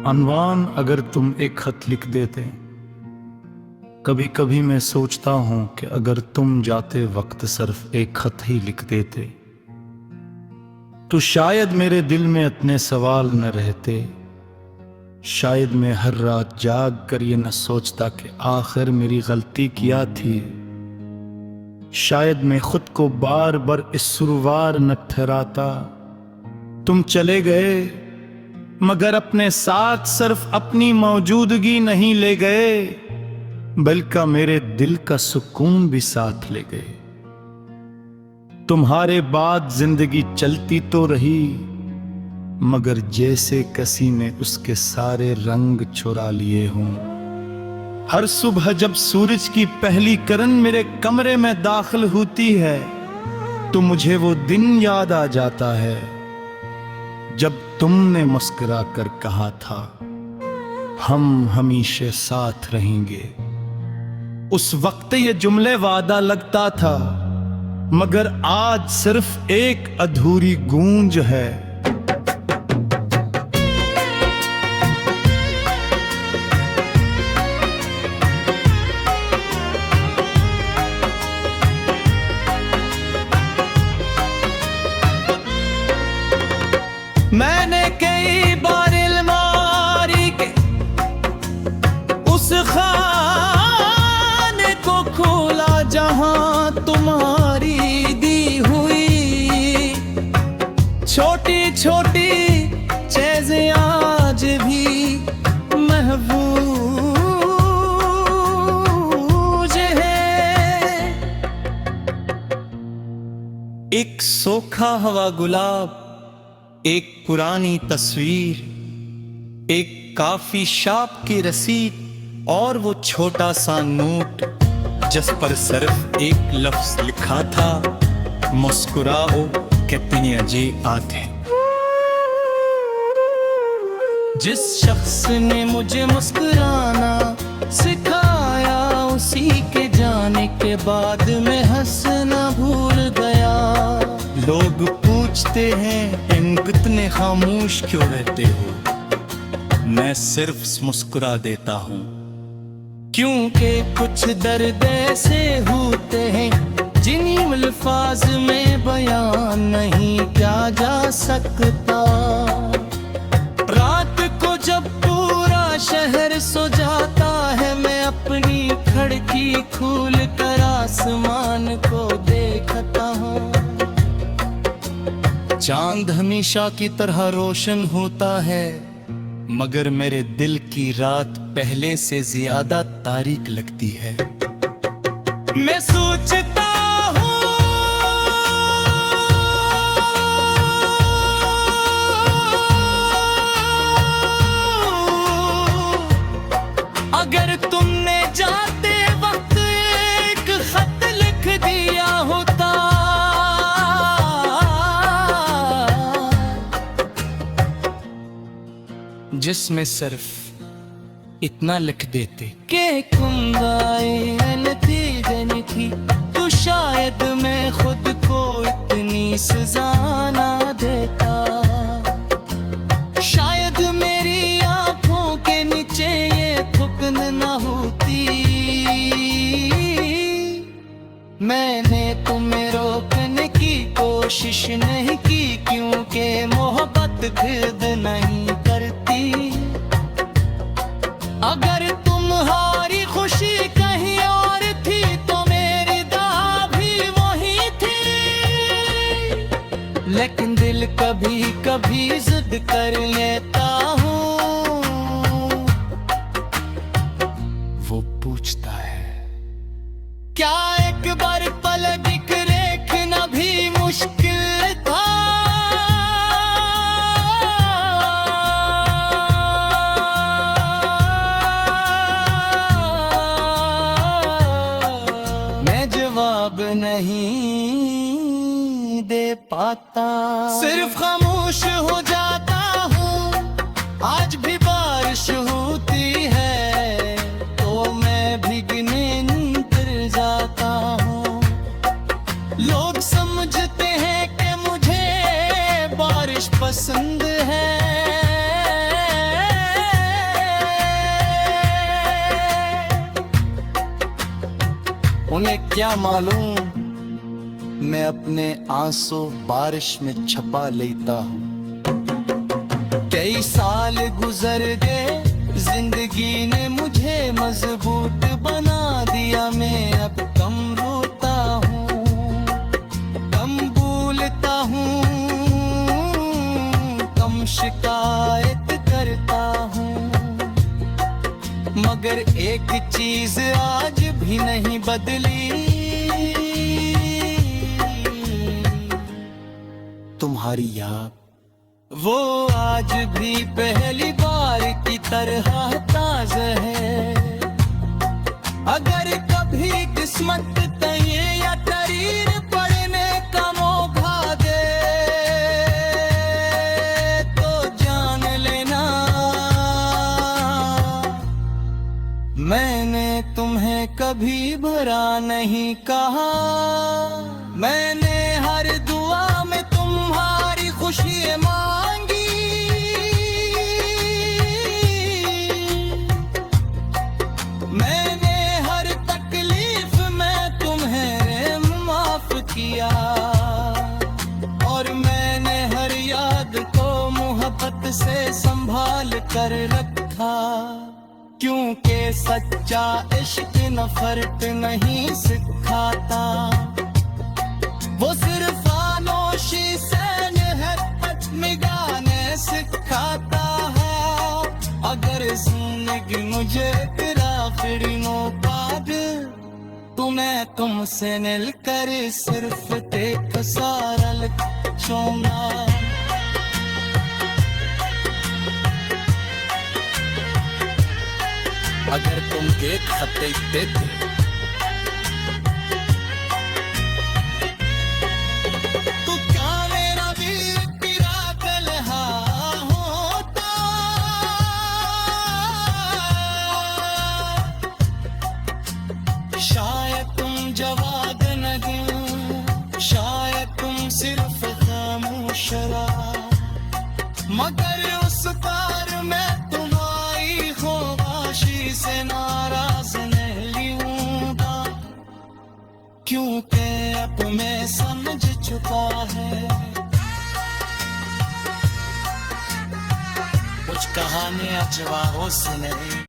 अनवान अगर तुम एक खत लिख देते। कभी कभी मैं सोचता हूं कि अगर तुम जाते वक्त सिर्फ एक खत ही लिख देते तो शायद मेरे दिल में इतने सवाल न रहते। शायद मैं हर रात जाग कर ये न सोचता कि आखिर मेरी गलती क्या थी। शायद मैं खुद को बार बार इस सुरवार न ठहराता। तुम चले गए मगर अपने साथ सिर्फ अपनी मौजूदगी नहीं ले गए, बल्कि मेरे दिल का सुकून भी साथ ले गए। तुम्हारे बाद जिंदगी चलती तो रही, मगर जैसे किसी ने उसके सारे रंग चुरा लिए हों। हर सुबह जब सूरज की पहली किरण मेरे कमरे में दाखिल होती है तो मुझे वो दिन याद आ जाता है जब तुमने मुस्कुरा कर कहा था हम हमेशा साथ रहेंगे। उस वक्त ये जुमले वादा लगता था, मगर आज सिर्फ एक अधूरी गूंज है। मैंने कई बार अलमारी के उस खाने को खोला जहां तुम्हारी दी हुई छोटी छोटी चीजें आज भी महफूज है। एक सोखा हवा गुलाब, एक पुरानी तस्वीर, एक काफी शॉप की रसीद और वो छोटा सा नोट जिस पर सिर्फ एक लफ्ज लिखा था, मुस्कुराओ कितनी अजीब आते। जिस शख्स ने मुझे मुस्कुराना सिखाया, उसी के जाने के बाद मैं हंसना भूल गया। लोग पूछते हैं इन कितने खामोश क्यों रहते हो, मैं सिर्फ मुस्कुरा देता हूँ, क्योंकि कुछ दर्द ऐसे होते हैं जिन्हीं अल्फाज में बयान नहीं किया जा सकता। रात को जब पूरा शहर सो जाता है, मैं अपनी खिड़की खोल कर आसमान को देखता हूँ। चांद हमेशा की तरह रोशन होता है, मगर मेरे दिल की रात पहले से ज्यादा तारीक लगती है। मैं सोचता हूँ अगर तुमने जाते वक्त एक खत लिख दिया होता, जिसमें सिर्फ इतना लिख देते कि थी, तो शायद मैं खुद को इतनी सजा ना देता। शायद मेरी आंखों के नीचे ये थुकन ना होती। मैंने तुम्हें रोकने की कोशिश नहीं की, क्योंकि मोहब्बत जिद नहीं करती। अगर तुम्हारी खुशी कहीं और थी तो मेरी दाह भी वही थी, लेकिन दिल कभी कभी जिद कर लेता हूँ। वो पूछता है क्या एक बार पलक देखना भी मुश्किल था। जवाब नहीं दे पाता, सिर्फ खामोश हो जाता हूँ। आज भी बारिश होती है तो मैं भीगने निकल जाता हूँ। लोग समझते हैं कि मुझे बारिश पसंद है, उन्हें क्या मालूम मैं अपने आंसू बारिश में छपा लेता हूँ। कई साल गुजर गए, जिंदगी ने मुझे मजबूत बना दिया। मैं अब कम रोता हूँ, कम भूलता हूँ, कम शिकायत करता हूँ। मगर एक चीज आज भी नहीं बदली, तुम्हारी याद वो आज भी पहली बार की तरह ताज़ा है। अगर कभी किस्मत तये या तरीर पड़ने का मौका दे तो जान लेना मैंने तुम्हें कभी बुरा नहीं कहा। मैंने हर दुआ में तुम्हारी खुशी मांगी। मैंने हर तकलीफ में तुम्हें माफ किया और मैंने हर याद को मोहब्बत से संभाल कर रखा। क्योंकि सच्चा इश्क नफरत नहीं सिखाता, वो सिर्फ आनोशी से मिगाने सिखाता है। अगर जिंदगी मुझे तेरा फिर मौका दे तो मैं तुमसे मिलकर सिर्फ एक सारा लिखूंगा। अगर तुम एक खत देते तो क्या मेरा भी शायद तुम जवाब न दो, शायद तुम सिर्फ खामोश रहो। मगर उस पार में तुम्हारी ख्वाहिशी से नाराज नहीं हूँगा, क्योंकि अब मैं समझ चुका है कुछ कहानियां जवाबों से नहीं।